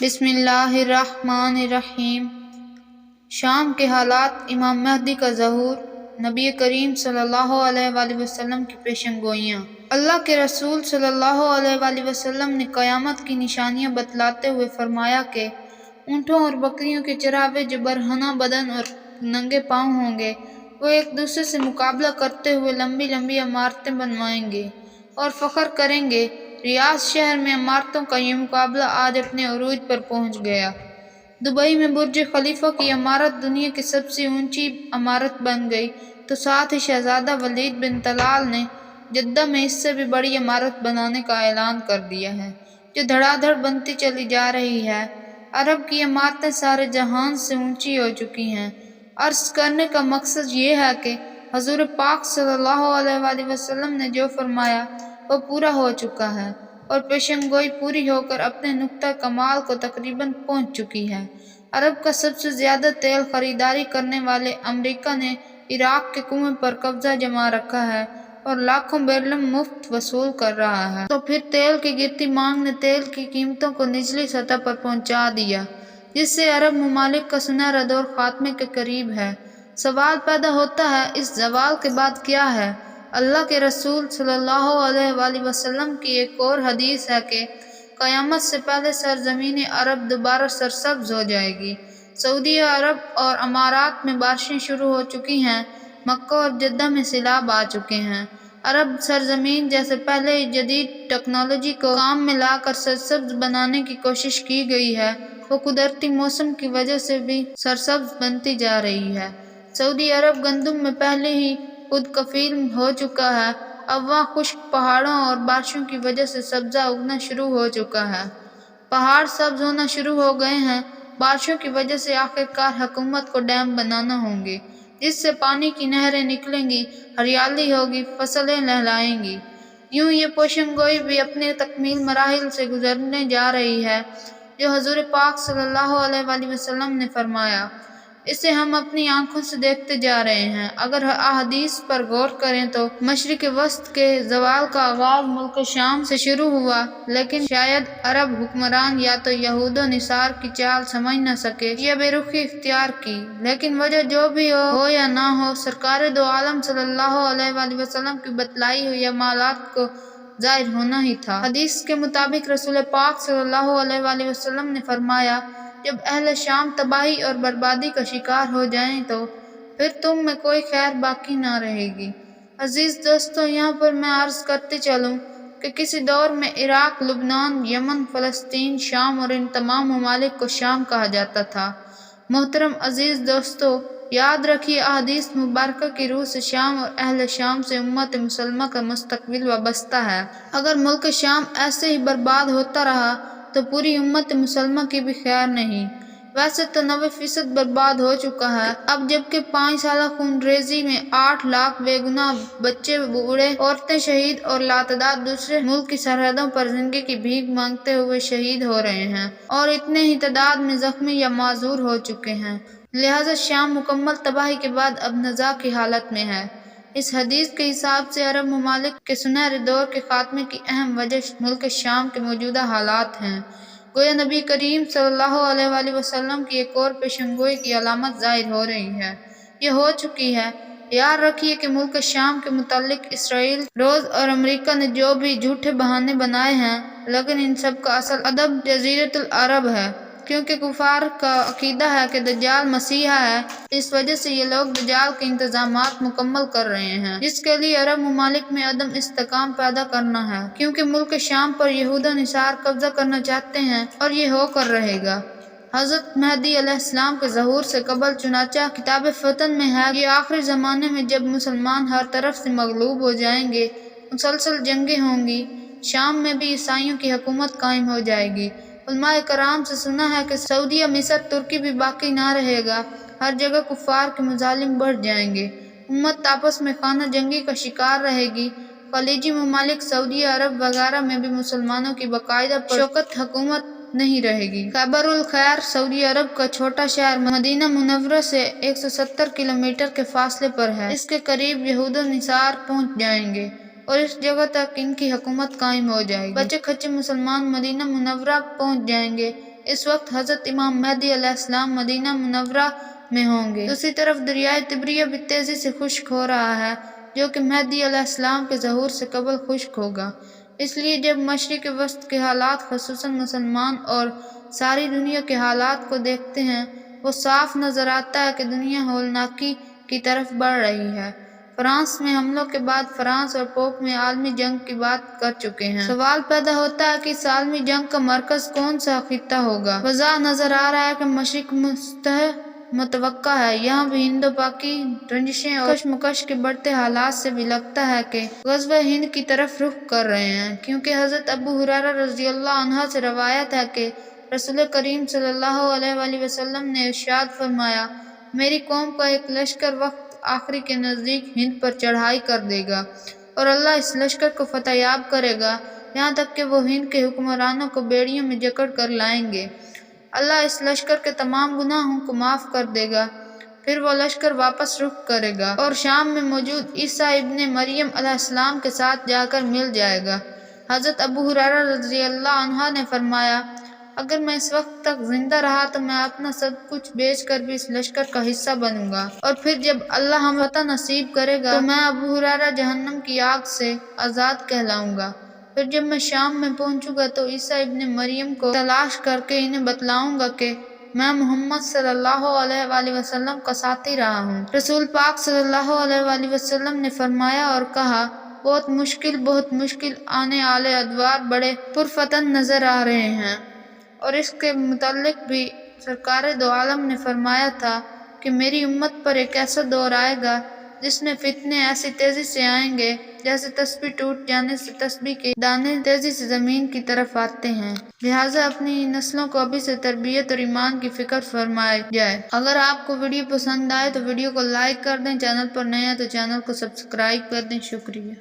بسم اللہ الرحمن الرحیم۔ شام کے حالات، امام مہدی کا ظہور، نبی کریم صلی اللہ علیہ وآلہ وسلم کی پیشن گوئیاں۔ اللہ کے رسول صلی اللہ علیہ وآلہ وسلم نے قیامت کی نشانیاں بتلاتے ہوئے فرمایا کہ اونٹوں اور بکریوں کے چراوے جو برہنہ بدن اور ننگے پاؤں ہوں گے، وہ ایک دوسرے سے مقابلہ کرتے ہوئے لمبی لمبی عمارتیں بنوائیں گے اور فخر کریں گے۔ ریاض شہر میں عمارتوں کا یہ مقابلہ آج اپنے عروج پر پہنچ گیا۔ دبئی میں برج خلیفہ کی عمارت دنیا کی سب سے اونچی عمارت بن گئی، تو ساتھ ہی شہزادہ ولید بن طلال نے جدہ میں اس سے بھی بڑی عمارت بنانے کا اعلان کر دیا ہے، جو دھڑا دھڑ بنتی چلی جا رہی ہے۔ عرب کی عمارتیں سارے جہان سے اونچی ہو چکی ہیں۔ عرض کرنے کا مقصد یہ ہے کہ حضور پاک صلی اللہ علیہ وآلہ وسلم نے جو فرمایا وہ پورا ہو چکا ہے، اور پیشن گوئی پوری ہو کر اپنے نقطہ کمال کو تقریباً پہنچ چکی ہے۔ عرب کا سب سے زیادہ تیل خریداری کرنے والے امریکہ نے عراق کے کنویں پر قبضہ جما رکھا ہے اور لاکھوں بیرل مفت وصول کر رہا ہے۔ تو پھر تیل کی گرتی مانگ نے تیل کی قیمتوں کو نچلی سطح پر پہنچا دیا، جس سے عرب ممالک کا سنہرا دور خاتمے کے قریب ہے۔ سوال پیدا ہوتا ہے، اس زوال کے بعد کیا ہے؟ اللہ کے رسول صلی اللہ علیہ وآلہ وسلم کی ایک اور حدیث ہے کہ قیامت سے پہلے سرزمین عرب دوبارہ سرسبز ہو جائے گی۔ سعودی عرب اور امارات میں بارشیں شروع ہو چکی ہیں، مکہ اور جدہ میں سیلاب آ چکے ہیں۔ عرب سرزمین جیسے پہلے جدید ٹیکنالوجی کو کام میں لا کر سرسبز بنانے کی کوشش کی گئی ہے، وہ قدرتی موسم کی وجہ سے بھی سرسبز بنتی جا رہی ہے۔ سعودی عرب گندم میں پہلے ہی خود کفیل ہو چکا ہے، اب وہاں خشک پہاڑوں اور بارشوں کی وجہ سے سبزہ اگنا شروع ہو چکا ہے۔ پہاڑ سبز ہونا شروع ہو گئے ہیں۔ بارشوں کی وجہ سے آخرکار حکومت کو ڈیم بنانا ہوں گے، جس سے پانی کی نہریں نکلیں گی، ہریالی ہوگی، فصلیں لہلائیں گی۔ یوں یہ پیشن گوئی بھی اپنے تکمیل مراحل سے گزرنے جا رہی ہے، جو حضور پاک صلی اللہ علیہ وآلہ وسلم نے فرمایا۔ اسے ہم اپنی آنکھوں سے دیکھتے جا رہے ہیں۔ اگر احادیث پر غور کریں تو مشرق وسط کے زوال کا آغاز ملک شام سے شروع ہوا، لیکن شاید عرب حکمران یا تو یہود و نصار کی چال سمجھ نہ سکے یا بے رخی اختیار کی، لیکن وجہ جو بھی ہو یا نہ ہو، سرکار دو عالم صلی اللہ علیہ وآلہ وسلم کی بتلائی ہوئی اعمالات کو ظاہر ہونا ہی تھا۔ حدیث کے مطابق رسول پاک صلی اللہ علیہ وآلہ وسلم نے فرمایا، جب اہل شام تباہی اور بربادی کا شکار ہو جائیں تو پھر تم میں کوئی خیر باقی نہ رہے گی۔ عزیز دوستو، یہاں پر میں عرض کرتے چلوں کہ کسی دور میں عراق، لبنان، یمن، فلسطین، شام اور ان تمام ممالک کو شام کہا جاتا تھا۔ محترم عزیز دوستو، یاد رکھیے، احادیث مبارکہ کی روح سے شام اور اہل شام سے امت مسلمہ کا مستقبل وابستہ ہے۔ اگر ملک شام ایسے ہی برباد ہوتا رہا تو پوری امت مسلمہ کی بھی خیر نہیں۔ ویسے تو 90% برباد ہو چکا ہے اب، جبکہ 5 سالہ خون ریزی میں 8 لاکھ بے گناہ بچے، بوڑھے، عورتیں شہید اور لاتعداد دوسرے ملک کی سرحدوں پر زندگی کی بھیک مانگتے ہوئے شہید ہو رہے ہیں، اور اتنے ہی تعداد میں زخمی یا معذور ہو چکے ہیں۔ لہٰذا شام مکمل تباہی کے بعد اب نزاع کی حالت میں ہے۔ اس حدیث کے حساب سے عرب ممالک کے سنہرے دور کے خاتمے کی اہم وجہ ملک شام کے موجودہ حالات ہیں۔ گویا نبی کریم صلی اللہ علیہ وآلہ وسلم کی ایک اور پیشن گوئی کی علامت ظاہر ہو رہی ہے، یہ ہو چکی ہے۔ یاد رکھیے کہ ملک شام کے متعلق اسرائیل، روس اور امریکہ نے جو بھی جھوٹے بہانے بنائے ہیں، لیکن ان سب کا اصل ادب جزیرۃ العرب ہے، کیونکہ کفار کا عقیدہ ہے کہ دجال مسیحا ہے۔ اس وجہ سے یہ لوگ دجال کے انتظامات مکمل کر رہے ہیں، جس کے لیے عرب ممالک میں عدم استحکام پیدا کرنا ہے، کیونکہ ملک شام پر یہود و نصار قبضہ کرنا چاہتے ہیں، اور یہ ہو کر رہے گا۔ حضرت مہدی علیہ السلام کے ظہور سے قبل چنانچہ کتاب فتن میں ہے کہ آخری زمانے میں جب مسلمان ہر طرف سے مغلوب ہو جائیں گے، مسلسل جنگیں ہوں گی، شام میں بھی عیسائیوں کی حکومت قائم ہو جائے گی۔ علماء کرام سے سنا ہے کہ سعودیہ، مصر، ترکی بھی باقی نہ رہے گا، ہر جگہ کفار کے مظالم بڑھ جائیں گے، امت آپس میں خانہ جنگی کا شکار رہے گی۔ خلیجی ممالک، سعودی عرب وغیرہ میں بھی مسلمانوں کی باقاعدہ پرشوکت حکومت نہیں رہے گی۔ خیبر الخیر، سعودی عرب کا چھوٹا شہر، مدینہ منورہ سے 170 کلومیٹر کے فاصلے پر ہے۔ اس کے قریب یہود و نصار پہنچ جائیں گے اور اس جگہ تک ان کی حکومت قائم ہو جائے گی۔ بچے کھچے مسلمان مدینہ منورہ پہنچ جائیں گے اس وقت حضرت امام مہدی علیہ السلام مدینہ منورہ میں ہوں گے۔ دوسری طرف دریائے تبریہ بھی تیزی سے خشک ہو رہا ہے، جو کہ مہدی علیہ السلام کے ظہور سے قبل خشک ہوگا۔ اس لیے جب مشرق وسط کے حالات، خصوصاً مسلمان اور ساری دنیا کے حالات کو دیکھتے ہیں، وہ صاف نظر آتا ہے کہ دنیا ہولناکی کی طرف بڑھ رہی ہے۔ فرانس میں حملوں کے بعد فرانس اور پوپ میں عالمی جنگ کی بات کر چکے ہیں۔ سوال پیدا ہوتا ہے کہ اس عالمی جنگ کا مرکز کون سا خطہ ہوگا؟ واضح نظر آ رہا ہے کہ مشرق متوقع ہے۔ یہاں بھی ہند و پاکی رنجشیں اور کشمکش کے بڑھتے حالات سے بھی لگتا ہے کہ غزوہ ہند کی طرف رخ کر رہے ہیں، کیونکہ حضرت ابو ہریرہ رضی اللہ عنہ سے روایت ہے کہ رسول کریم صلی اللہ علیہ وآلہ وسلم نے ارشاد فرمایا، میری قوم کا ایک لشکر وقت آخری کے نزدیک ہند پر چڑھائی کر دے گا اور اللہ اس لشکر کو فتح یاب کرے گا، یہاں تک کہ وہ ہند کے حکمرانوں کو بیڑیوں میں جکڑ کر لائیں گے۔ اللہ اس لشکر کے تمام گناہوں کو معاف کر دے گا، پھر وہ لشکر واپس رخ کرے گا اور شام میں موجود عیسیٰ ابن مریم علیہ السلام کے ساتھ جا کر مل جائے گا۔ حضرت ابو ہریرہ رضی اللہ عنہ نے فرمایا، اگر میں اس وقت تک زندہ رہا تو میں اپنا سب کچھ بیچ کر بھی اس لشکر کا حصہ بنوں گا، اور پھر جب اللہ ہمیں فتح نصیب کرے گا تو میں ابو ہریرہ جہنم کی آگ سے آزاد کہلاؤں گا۔ پھر جب میں شام میں پہنچوں گا تو عیسیٰ ابن مریم کو تلاش کر کے انہیں بتلاؤں گا کہ میں محمد صلی اللہ علیہ وآلہ وسلم کا ساتھی رہا ہوں۔ رسول پاک صلی اللہ علیہ وآلہ وسلم نے فرمایا اور کہا، بہت مشکل آنے والے ادوار بڑے پرفتن نظر آ رہے ہیں۔ اور اس کے متعلق بھی سرکار دو عالم نے فرمایا تھا کہ میری امت پر ایک ایسا دور آئے گا جس میں فتنے ایسی تیزی سے آئیں گے جیسے تسبیح ٹوٹ جانے سے تسبیح کے دانے تیزی سے زمین کی طرف آتے ہیں۔ لہٰذا اپنی نسلوں کو ابھی سے تربیت اور ایمان کی فکر فرمائی جائے۔ اگر آپ کو ویڈیو پسند آئے تو ویڈیو کو لائک کر دیں، چینل پر نئے ہیں تو چینل کو سبسکرائب کر دیں۔ شکریہ۔